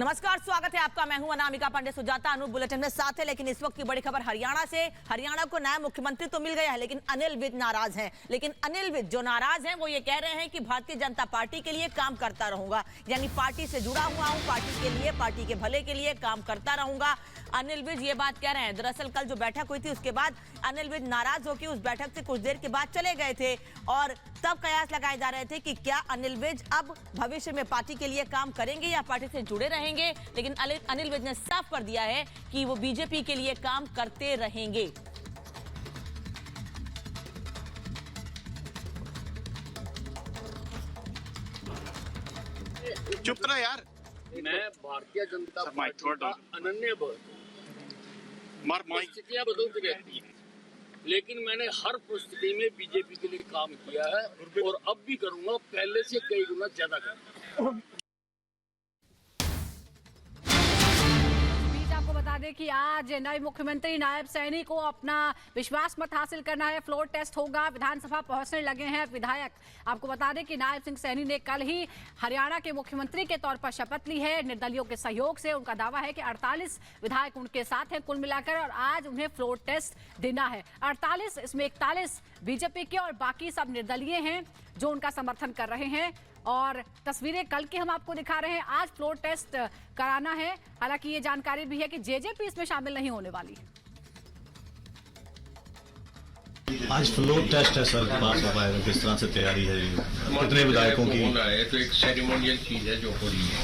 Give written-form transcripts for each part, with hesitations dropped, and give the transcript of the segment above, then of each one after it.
नमस्कार, स्वागत है आपका। मैं हूं अनामिका पांडे। सुजाता अनूप बुलेटिन में साथ है, लेकिन इस वक्त की बड़ी खबर हरियाणा से। हरियाणा को नया मुख्यमंत्री तो मिल गया है, लेकिन अनिल विज नाराज हैं। लेकिन अनिल विज जो नाराज हैं वो ये कह रहे हैं कि भारतीय जनता पार्टी के लिए काम करता रहूंगा, यानी पार्टी से जुड़ा हुआ हूं, पार्टी के लिए, पार्टी के भले के लिए काम करता रहूंगा। अनिल विज ये बात कह रहे हैं। दरअसल कल जो बैठक हुई थी उसके बाद अनिल विज नाराज होकर उस बैठक से कुछ देर के बाद चले गए थे और तब कयास लगाए जा रहे थे कि क्या अनिल विज अब भविष्य में पार्टी के लिए काम करेंगे या पार्टी से जुड़े रहेंगे। लेकिन अनिल विज ने साफ कर दिया है कि वो बीजेपी के लिए काम करते रहेंगे। चुप करो यार। मैं भारतीय जनता पार्टी का अनन्य परिस्थितियां बदलती रहती हैं, लेकिन मैंने हर परिस्थिति में बीजेपी के लिए काम किया है और अब भी करूंगा, पहले से कई गुना ज्यादा करूंगा। आपको बता दें कि आज नए मुख्यमंत्री नायब सैनी को अपना विश्वास मत हासिल करना है। फ्लोर टेस्ट होगा, विधानसभा पहुंचने लगे हैं विधायक। आपको बता दें कि नायब सिंह सैनी ने कल ही हरियाणा के मुख्यमंत्री के तौर पर शपथ ली है निर्दलीयों के सहयोग से। उनका दावा है कि 48 विधायक उनके साथ हैं कुल मिलाकर, और आज उन्हें फ्लोर टेस्ट देना है। 48, इसमें 41 बीजेपी के और बाकी सब निर्दलीय हैं जो उनका समर्थन कर रहे हैं। और तस्वीरें कल की हम आपको दिखा रहे हैं। आज फ्लोर टेस्ट कराना है। हालांकि ये जानकारी भी है कि जेजेपी इसमें शामिल नहीं होने वाली। आज फ्लोर टेस्ट है सर, पास हो पाएगा? किस तरह से तैयारी है? कितने विधायकों की होना है? तो एक सेरेमोनियल चीज है जो हो रही है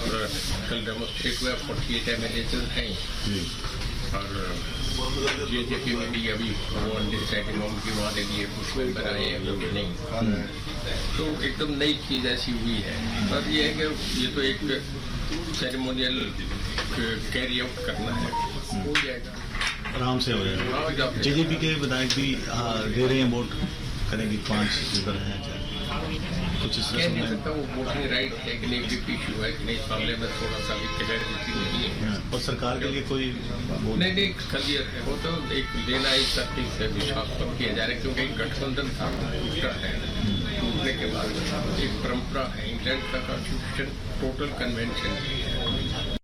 और कल डेमोस्ट्रेट हुआ 48 एमएलए हैं और जेजेपी में भी अभी वो अनडिसाइडेड उनकी वहाँ के लिए कुछ मेंबर आए हैं, वो भी नहीं। तो एकदम नई चीज ऐसी हुई है। पर ये है कि ये तो एक सेरेमोनियल कैरी आउट करना है, हो जाएगा, आराम से हो जाएगा। जेजेपी के विधायक भी दे रहे हैं, वोट करेंगे। 5 लीडर हैं, कुछ इस कह नहीं सकता वो वोटिंग राइट है कि नहीं, इशू है कि नहीं, इस मामले में थोड़ा सा भी क्लैरिटी नहीं है। और सरकार के लिए कोई नहीं क्लियर है वो तो। एक लेना इस तरीके से विश्वास पर किया जा रहा है, क्योंकि एक गठबंधन था टूटा है, टूटने के बाद एक परंपरा है। इंग्लैंड का कॉन्स्टिट्यूशन टोटल कन्वेंशन है।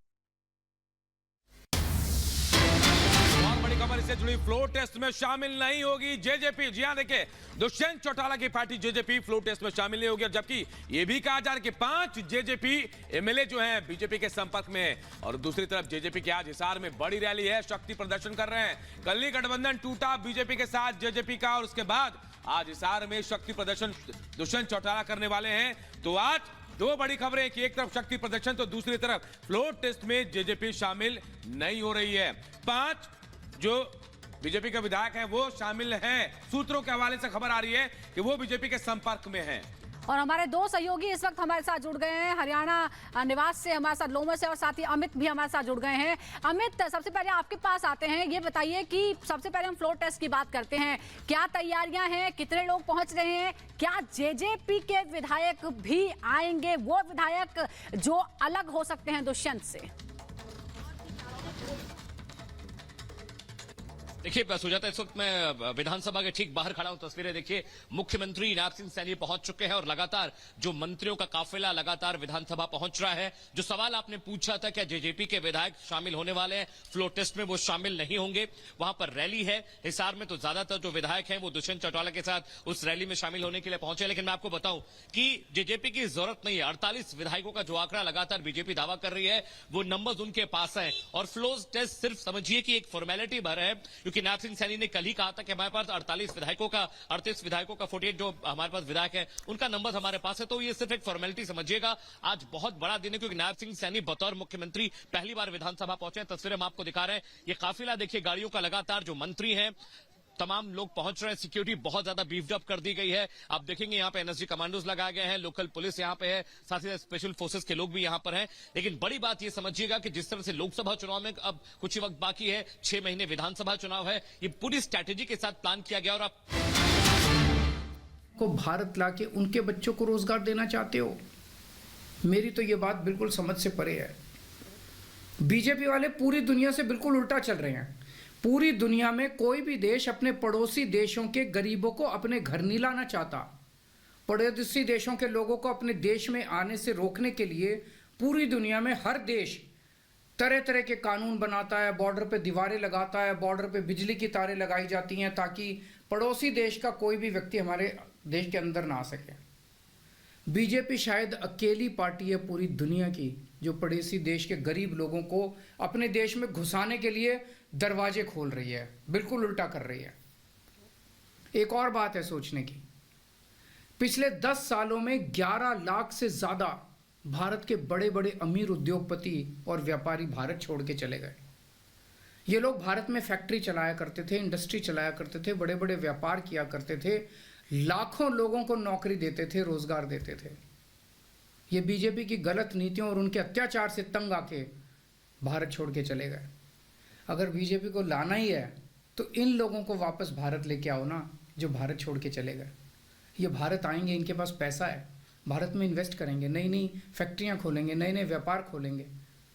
से जुड़ी फ्लोर टेस्ट में शामिल नहीं होगी जेजेपी। जी हां, देखिए, दुष्यंत चौटाला की पार्टी जेजेपी फ्लोर टेस्ट में शामिल नहीं होगी। और जबकि यह भी कहा जा रहा है कि 5 जेजेपी एमएलए जो हैं बीजेपी के संपर्क में हैं। और दूसरी तरफ जेजेपी के आज हिसार में बड़ी रैली है, शक्ति प्रदर्शन कर रहे हैं। कल ही गठबंधन टूटा बीजेपी के साथ जेजेपी का, और उसके बाद आज हिसार में शक्ति प्रदर्शन दुष्यंत चौटाला करने वाले हैं। तो आज दो बड़ी खबरें कि एक तरफ शक्ति प्रदर्शन तो दूसरी तरफ फ्लोर टेस्ट में जेजेपी शामिल नहीं हो रही है। 5 जो बीजेपी के विधायक हैं वो शामिल हैं। सूत्रों के हवाले से खबर आ रही है कि वो बीजेपी के संपर्क में हैं। और हमारे 2 सहयोगी इस वक्त हमारे साथ जुड़ गए हैं हरियाणा निवास से, हमारे साथ लोमर से, और साथ ही अमित भी हमारे साथ जुड़ गए हैं। अमित, सबसे पहले आपके पास आते हैं। ये बताइए कि सबसे पहले हम फ्लोर टेस्ट की बात करते हैं। क्या तैयारियां हैं? कितने लोग पहुंच रहे हैं? क्या जेजेपी के विधायक भी आएंगे, वो विधायक जो अलग हो सकते हैं दुष्यंत से? देखिए सुजाता, इस वक्त मैं विधानसभा के ठीक बाहर खड़ा हूं। तस्वीरें देखिए, मुख्यमंत्री नायब सिंह सैनी पहुंच चुके हैं और लगातार जो मंत्रियों का काफिला लगातार विधानसभा पहुंच रहा है। जो सवाल आपने पूछा था क्या जेजेपी के विधायक शामिल होने वाले हैं फ्लोर टेस्ट में, वो शामिल नहीं होंगे। वहां पर रैली है हिसार में, तो ज्यादातर जो विधायक हैं वो दुष्यंत चौटाला के साथ उस रैली में शामिल होने के लिए पहुंचे। लेकिन मैं आपको बताऊं कि जेजेपी की जरूरत नहीं है। 48 विधायकों का जो आंकड़ा लगातार बीजेपी दावा कर रही है वो नंबर्स उनके पास है। और फ्लोर टेस्ट सिर्फ समझिए कि एक फॉर्मेलिटी भर है, क्योंकि नायब सिंह सैनी ने कल ही कहा था कि हमारे पास 38 विधायकों का 48 जो हमारे पास विधायक है उनका नंबर हमारे पास है। तो ये सिर्फ एक फॉर्मेलिटी समझिएगा। आज बहुत बड़ा दिन है, क्योंकि नायब सिंह सैनी बतौर मुख्यमंत्री पहली बार विधानसभा पहुंचे हैं। तस्वीरें हम आपको दिखा रहे हैं। ये काफिला देखिए, गाड़ियों का लगातार जो मंत्री हैं तमाम लोग पहुंच रहे हैं। सिक्योरिटी बहुत ज्यादा बीफ्ड अप कर दी गई है। आप देखेंगे यहाँ पे एनएसजी कमांडोज लगाए गए हैं, लोकल पुलिस यहाँ पे है, साथ ही स्पेशल फोर्सेस के लोग भी यहाँ पर हैं। लेकिन बड़ी बात ये समझिएगा कि जिस तरह से लोकसभा चुनाव में अब कुछ ही वक्त बाकी है, 6 महीने विधानसभा चुनाव है, ये पूरी स्ट्रैटेजी के साथ प्लान किया गया। और आप को भारत लाके उनके बच्चों को रोजगार देना चाहते हो? मेरी तो ये बात बिल्कुल समझ से परे है। बीजेपी वाले पूरी दुनिया से बिल्कुल उल्टा चल रहे हैं। पूरी दुनिया में कोई भी देश अपने पड़ोसी देशों के गरीबों को अपने घर नहीं लाना चाहता। पड़ोसी देशों के लोगों को अपने देश में आने से रोकने के लिए पूरी दुनिया में हर देश तरह तरह के कानून बनाता है, बॉर्डर पे दीवारें लगाता है, बॉर्डर पे बिजली की तारें लगाई जाती हैं ताकि पड़ोसी देश का कोई भी व्यक्ति हमारे देश के अंदर ना आ सके। बीजेपी शायद अकेली पार्टी है पूरी दुनिया की जो पड़ोसी देश के गरीब लोगों को अपने देश में घुसाने के लिए दरवाजे खोल रही है, बिल्कुल उल्टा कर रही है। एक और बात है सोचने की, पिछले 10 सालों में 11 लाख से ज़्यादा भारत के बड़े बड़े अमीर उद्योगपति और व्यापारी भारत छोड़ के चले गए। ये लोग भारत में फैक्ट्री चलाया करते थे, इंडस्ट्री चलाया करते थे, बड़े बड़े व्यापार किया करते थे, लाखों लोगों को नौकरी देते थे, रोजगार देते थे। ये बीजेपी की गलत नीतियों और उनके अत्याचार से तंग आके भारत छोड़ के चले गए। अगर बीजेपी को लाना ही है तो इन लोगों को वापस भारत लेके आओ ना, जो भारत छोड़ के चले गए। ये भारत आएंगे, इनके पास पैसा है, भारत में इन्वेस्ट करेंगे, नई नई फैक्ट्रियां खोलेंगे, नए नए व्यापार खोलेंगे,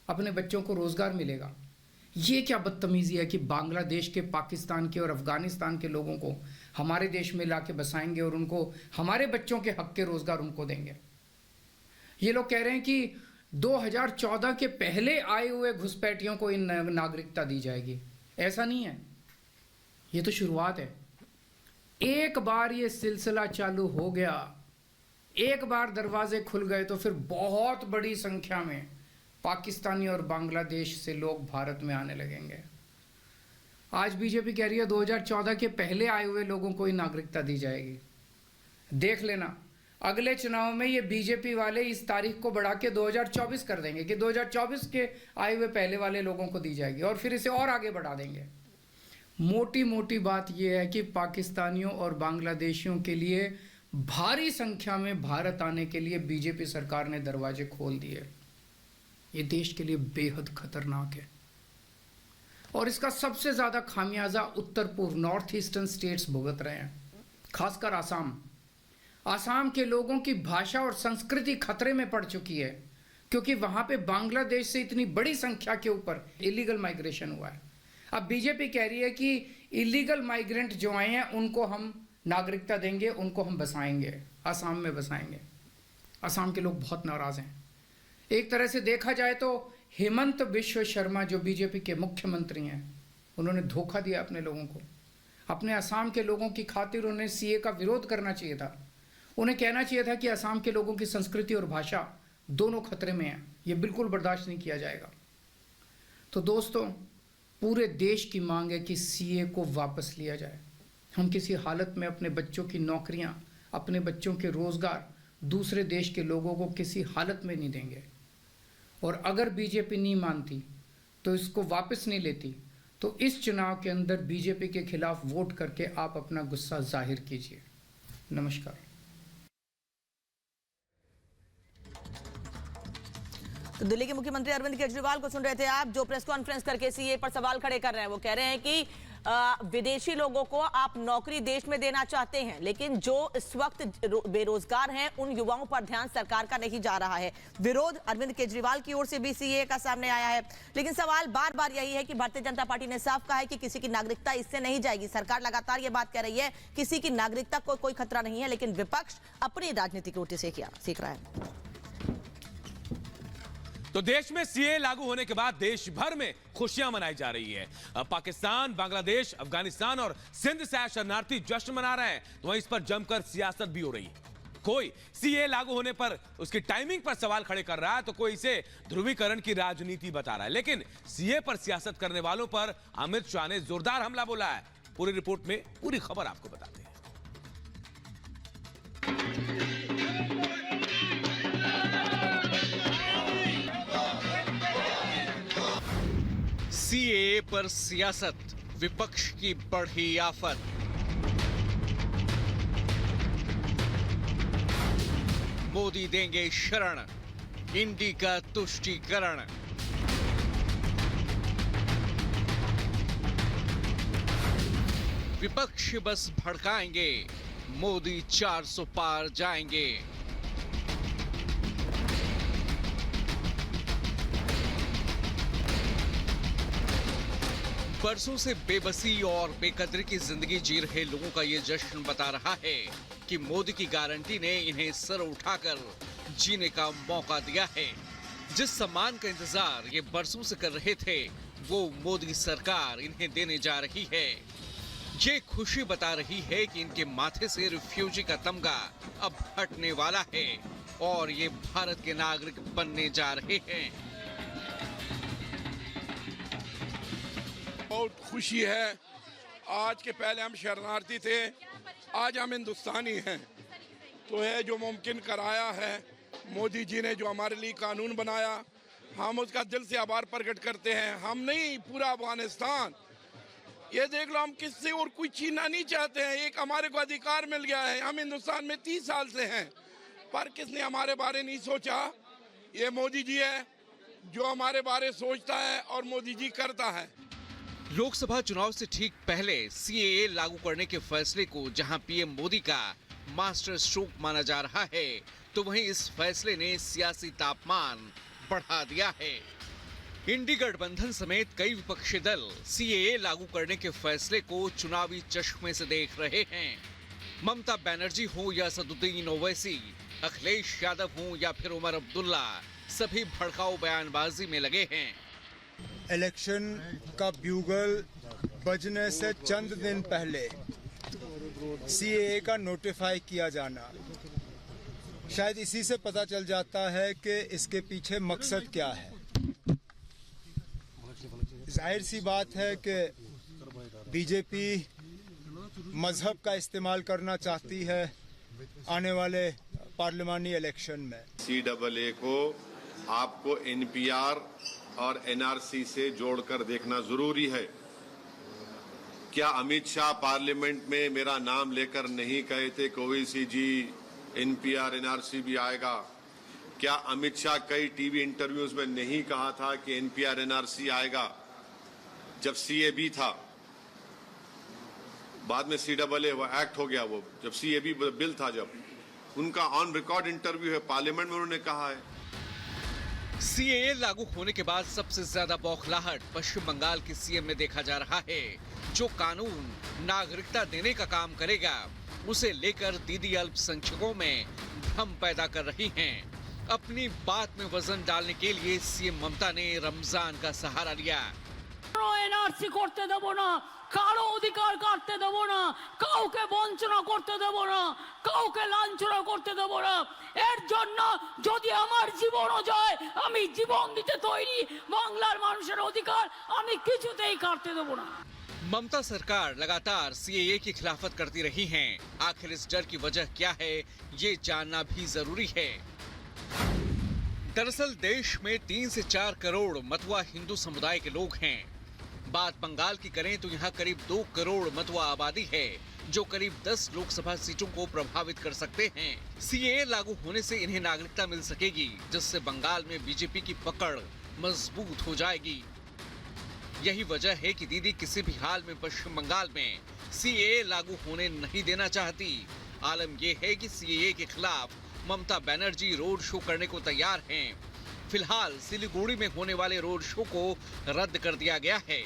अपने बच्चों को रोजगार मिलेगा। ये क्या बदतमीजी है कि बांग्लादेश के, पाकिस्तान के और अफगानिस्तान के लोगों को हमारे देश में लाके बसाएंगे और उनको हमारे बच्चों के हक के रोजगार उनको देंगे। ये लोग कह रहे हैं कि 2014 के पहले आए हुए घुसपैठियों को इन नागरिकता दी जाएगी। ऐसा नहीं है, ये तो शुरुआत है। एक बार ये सिलसिला चालू हो गया, एक बार दरवाजे खुल गए तो फिर बहुत बड़ी संख्या में पाकिस्तानी और बांग्लादेश से लोग भारत में आने लगेंगे। आज बीजेपी कह रही है 2014 के पहले आए हुए लोगों को ही नागरिकता दी जाएगी। देख लेना, अगले चुनाव में ये बीजेपी वाले इस तारीख को बढ़ा के 2024 कर देंगे कि 2024 के आए हुए पहले वाले लोगों को दी जाएगी और फिर इसे और आगे बढ़ा देंगे। मोटी मोटी बात यह है कि पाकिस्तानियों और बांग्लादेशियों के लिए भारी संख्या में भारत आने के लिए बीजेपी सरकार ने दरवाजे खोल दिए। ये देश के लिए बेहद खतरनाक है और इसका सबसे ज़्यादा खामियाजा उत्तर पूर्व नॉर्थ ईस्टर्न स्टेट्स भुगत रहे हैं, खासकर आसाम। आसाम के लोगों की भाषा और संस्कृति खतरे में पड़ चुकी है क्योंकि वहाँ पे बांग्लादेश से इतनी बड़ी संख्या के ऊपर इलीगल माइग्रेशन हुआ है। अब बीजेपी कह रही है कि इलीगल माइग्रेंट जो आए हैं उनको हम नागरिकता देंगे, उनको हम बसाएंगे, आसाम में बसाएंगे। आसाम के लोग बहुत नाराज़ हैं। एक तरह से देखा जाए तो हेमंत बिश्व शर्मा जो बीजेपी के मुख्यमंत्री हैं, उन्होंने धोखा दिया अपने लोगों को। अपने आसाम के लोगों की खातिर उन्हें सीए का विरोध करना चाहिए था। उन्हें कहना चाहिए था कि आसाम के लोगों की संस्कृति और भाषा दोनों खतरे में हैं, ये बिल्कुल बर्दाश्त नहीं किया जाएगा। तो दोस्तों, पूरे देश की मांग है कि सीए को वापस लिया जाए। हम किसी हालत में अपने बच्चों की नौकरियां, अपने बच्चों के रोज़गार दूसरे देश के लोगों को किसी हालत में नहीं देंगे। और अगर बीजेपी नहीं मानती तो इसको वापस नहीं लेती तो इस चुनाव के अंदर बीजेपी के खिलाफ वोट करके आप अपना गुस्सा जाहिर कीजिए। नमस्कार। तो दिल्ली के मुख्यमंत्री अरविंद केजरीवाल को सुन रहे थे आप, जो प्रेस कॉन्फ्रेंस करके सीए पर सवाल खड़े कर रहे हैं। वो कह रहे हैं कि विदेशी लोगों को आप नौकरी देश में देना चाहते हैं, लेकिन जो इस वक्त बेरोजगार हैं उन युवाओं पर ध्यान सरकार का नहीं जा रहा है। विरोध अरविंद केजरीवाल की ओर से भी सीए का सामने आया है, लेकिन सवाल बार बार यही है कि भारतीय जनता पार्टी ने साफ कहा है कि किसी की नागरिकता इससे नहीं जाएगी। सरकार लगातार ये बात कह रही है किसी की नागरिकता को कोई खतरा नहीं है, लेकिन विपक्ष अपनी राजनीतिक रोटी सीख रहा है। तो देश में सीए लागू होने के बाद देश भर में खुशियां मनाई जा रही है। अब पाकिस्तान, बांग्लादेश, अफगानिस्तान और सिंध से आए शरणार्थी जश्न मना रहे हैं, तो वहीं इस पर जमकर सियासत भी हो रही है। कोई सीए लागू होने पर उसकी टाइमिंग पर सवाल खड़े कर रहा है, तो कोई इसे ध्रुवीकरण की राजनीति बता रहा है। लेकिन सीए पर सियासत करने वालों पर अमित शाह ने जोरदार हमला बोला है। पूरी रिपोर्ट में पूरी खबर आपको बताते हैं। सीएए पर सियासत, विपक्ष की बढ़ी आफत। मोदी देंगे शरण, इंडी का तुष्टीकरण। विपक्ष बस भड़काएंगे, मोदी 400 पार जाएंगे। बरसों से बेबसी और बेकदरी की जिंदगी जी रहे लोगों का ये जश्न बता रहा है कि मोदी की गारंटी ने इन्हें सर उठाकर जीने का मौका दिया है। जिस सम्मान का इंतजार ये बरसों से कर रहे थे, वो मोदी सरकार इन्हें देने जा रही है। ये खुशी बता रही है कि इनके माथे से रिफ्यूजी का तमगा अब हटने वाला है और ये भारत के नागरिक बनने जा रहे हैं। बहुत खुशी है। आज के पहले हम शरणार्थी थे, आज हम हिंदुस्तानी हैं। तो है जो मुमकिन कराया है मोदी जी ने, जो हमारे लिए कानून बनाया, हम उसका दिल से आभार प्रकट करते हैं। हम नहीं, पूरा अफगानिस्तान। ये देख लो, हम किससे और कोई छीनना नहीं चाहते हैं। एक हमारे को अधिकार मिल गया है। हम हिंदुस्तान में 30 साल से हैं, पर किसने हमारे बारे नहीं सोचा? ये मोदी जी है जो हमारे बारे सोचता है और मोदी जी करता है। लोकसभा चुनाव से ठीक पहले सीएए लागू करने के फैसले को जहां पीएम मोदी का मास्टर स्ट्रोक माना जा रहा है, तो वहीं इस फैसले ने सियासी तापमान बढ़ा दिया है। इंडी गठबंधन समेत कई विपक्षी दल सीएए लागू करने के फैसले को चुनावी चश्मे से देख रहे हैं। ममता बनर्जी हो या असदुद्दीन ओवैसी, अखिलेश यादव हो या फिर उमर अब्दुल्ला, सभी भड़काऊ बयानबाजी में लगे हैं। इलेक्शन का ब्यूगल बजने से चंद दिन पहले सीएए का नोटिफाई किया जाना, शायद इसी से पता चल जाता है कि इसके पीछे मकसद क्या है। जाहिर सी बात है कि बीजेपी मजहब का इस्तेमाल करना चाहती है आने वाले पार्लिमानी इलेक्शन में। सीएए को आपको एनपीआर और एनआरसी से जोड़कर देखना जरूरी है। क्या अमित शाह पार्लियामेंट में मेरा नाम लेकर नहीं कहे थे कि ओवैसी जी एनपीआर एनआरसी भी आएगा? क्या अमित शाह कई टीवी इंटरव्यूज में नहीं कहा था कि एनपीआर एनआरसी आएगा? जब सीएबी था, बाद में सीएए वो एक्ट हो गया, वो जब सीएबी बिल था, जब उनका ऑन रिकॉर्ड इंटरव्यू है पार्लियामेंट में, उन्होंने कहा है। सीएए लागू होने के बाद सबसे ज्यादा बौखलाहट पश्चिम बंगाल के सीएम में देखा जा रहा है। जो कानून नागरिकता देने का काम करेगा, उसे लेकर दीदी अल्पसंख्यकों में भ्रम पैदा कर रही हैं। अपनी बात में वजन डालने के लिए सीएम ममता ने रमजान का सहारा लिया। एनआरसी करते देबो ना, कारो अधिकार काटते देबो ना, काउके वंचना करते देबो ना, काउके लांछना करते देबो ना। এর জন্য যদি আমার জীবনও যায়, আমি জীবন দিতে তৈরি। বাংলার মানুষের অধিকার আমি কিছুতেই কাটতে দেব না। ममता सरकार लगातार सीएए की खिलाफत करती रही हैं। आखिर इस डर की वजह क्या है, ये जानना भी जरूरी है। दरअसल देश में 3 से 4 करोड़ मतुआ हिंदू समुदाय के लोग हैं। बात बंगाल की करें तो यहाँ करीब 2 करोड़ मतुआ आबादी है, जो करीब 10 लोकसभा सीटों को प्रभावित कर सकते हैं। सीएए लागू होने से इन्हें नागरिकता मिल सकेगी, जिससे बंगाल में बीजेपी की पकड़ मजबूत हो जाएगी। यही वजह है कि दीदी किसी भी हाल में पश्चिम बंगाल में सीएए लागू होने नहीं देना चाहती। आलम यह है कि सीएए के खिलाफ ममता बनर्जी रोड शो करने को तैयार हैं। फिलहाल सिलीगुड़ी में होने वाले रोड शो को रद्द कर दिया गया है।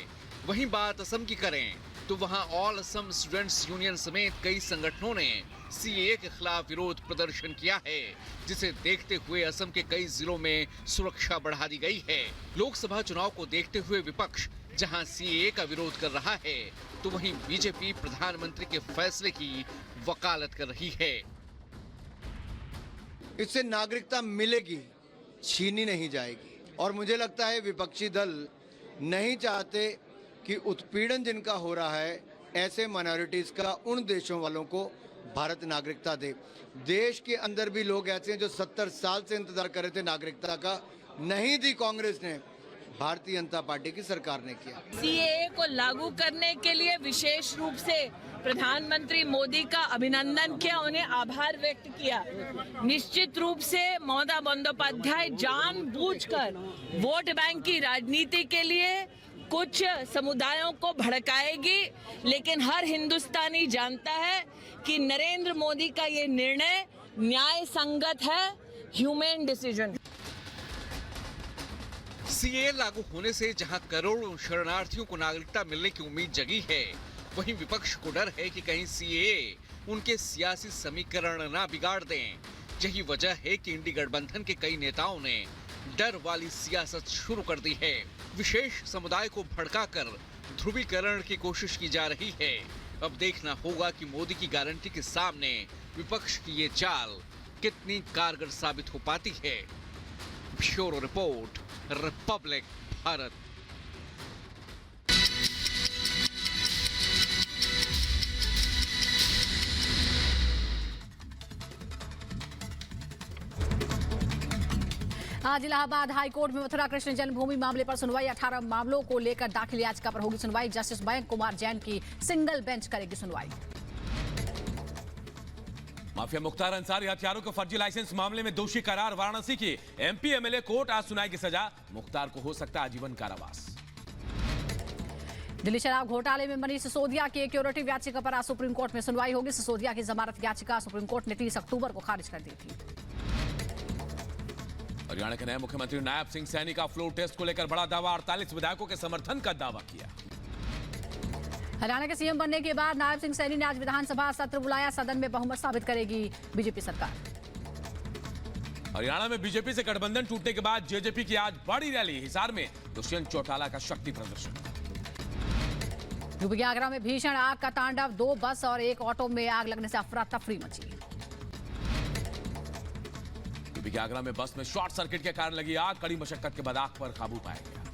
वहीं बात असम की करें तो वहां ऑल असम स्टूडेंट्स यूनियन समेत कई संगठनों ने सीएए के खिलाफ विरोध प्रदर्शन किया है, जिसे देखते हुए असम के कई जिलों में सुरक्षा बढ़ा दी गई है। लोकसभा चुनाव को देखते हुए विपक्ष जहां सीएए का विरोध कर रहा है, तो वहीं बीजेपी प्रधानमंत्री के फैसले की वकालत कर रही है। इससे नागरिकता मिलेगी, छीनी नहीं जाएगी। और मुझे लगता है विपक्षी दल नहीं चाहते कि उत्पीड़न जिनका हो रहा है ऐसे माइनॉरिटीज का उन देशों वालों को भारत नागरिकता दे। देश के अंदर भी लोग ऐसे हैं जो 70 साल से इंतजार कर रहे थे नागरिकता का, नहीं दी कांग्रेस ने, भारतीय जनता पार्टी की सरकार ने किया। सीएए को लागू करने के लिए विशेष रूप से प्रधानमंत्री मोदी का अभिनंदन किया, उन्हें आभार व्यक्त किया। निश्चित रूप से ममता बंदोपाध्याय जानबूझकर वोट बैंक की राजनीति के लिए कुछ समुदायों को भड़काएगी, लेकिन हर हिंदुस्तानी जानता है कि नरेंद्र मोदी का ये निर्णय न्याय संगत है, ह्यूमन डिसीजन। सीएए लागू होने से जहां करोड़ों शरणार्थियों को नागरिकता मिलने की उम्मीद जगी है, वहीं विपक्ष को डर है कि कहीं सीएए उनके सियासी समीकरण ना बिगाड़ दें। यही वजह है कि इंडी गठबंधन के कई नेताओं ने डर वाली सियासत शुरू कर दी है। विशेष समुदाय को भड़काकर ध्रुवीकरण की कोशिश की जा रही है। अब देखना होगा कि मोदी की गारंटी के सामने विपक्ष की ये चाल कितनी कारगर साबित हो पाती है। Bureau report, Republic Bharat. आज इलाहाबाद हाई कोर्ट में मथुरा कृष्ण जन्मभूमि मामले पर सुनवाई। 18 मामलों को लेकर दाखिल याचिका पर होगी सुनवाई। जस्टिस मयंक कुमार जैन की सिंगल बेंच करेगी सुनवाई। माफिया मुख्तार अंसारी हथियारों के फर्जी लाइसेंस मामले में दोषी करार। वाराणसी की एमपी एमएलए कोर्ट आज सुनाएगी सजा। मुख्तार को हो सकता है आजीवन कारावास। दिल्ली शराब घोटाले में मनीष सिसोदिया की क्यूरेटिव याचिका पर आज सुप्रीम कोर्ट में सुनवाई होगी। सिसोदिया की जमानत याचिका सुप्रीम कोर्ट ने 30 अक्टूबर को खारिज कर दी थी। हरियाणा के नए मुख्यमंत्री नायब सिंह सैनी का फ्लोर टेस्ट को लेकर बड़ा दावा। 48 विधायकों के समर्थन का दावा किया। हरियाणा के सीएम बनने के बाद नायब सिंह सैनी ने आज विधानसभा सत्र बुलाया। सदन में बहुमत साबित करेगी बीजेपी सरकार। हरियाणा में बीजेपी से गठबंधन टूटने के बाद जेजेपी की आज बड़ी रैली। हिसार में दुष्यंत चौटाला का शक्ति प्रदर्शन। यूपी के आगरा में भीषण आग का तांडव। 2 बस और 1 ऑटो में आग लगने से अफरा तफरी मची। यूपी के आगरा में बस में शॉर्ट सर्किट के कारण लगी आग। कड़ी मशक्कत के बाद आग पर काबू पाया गया।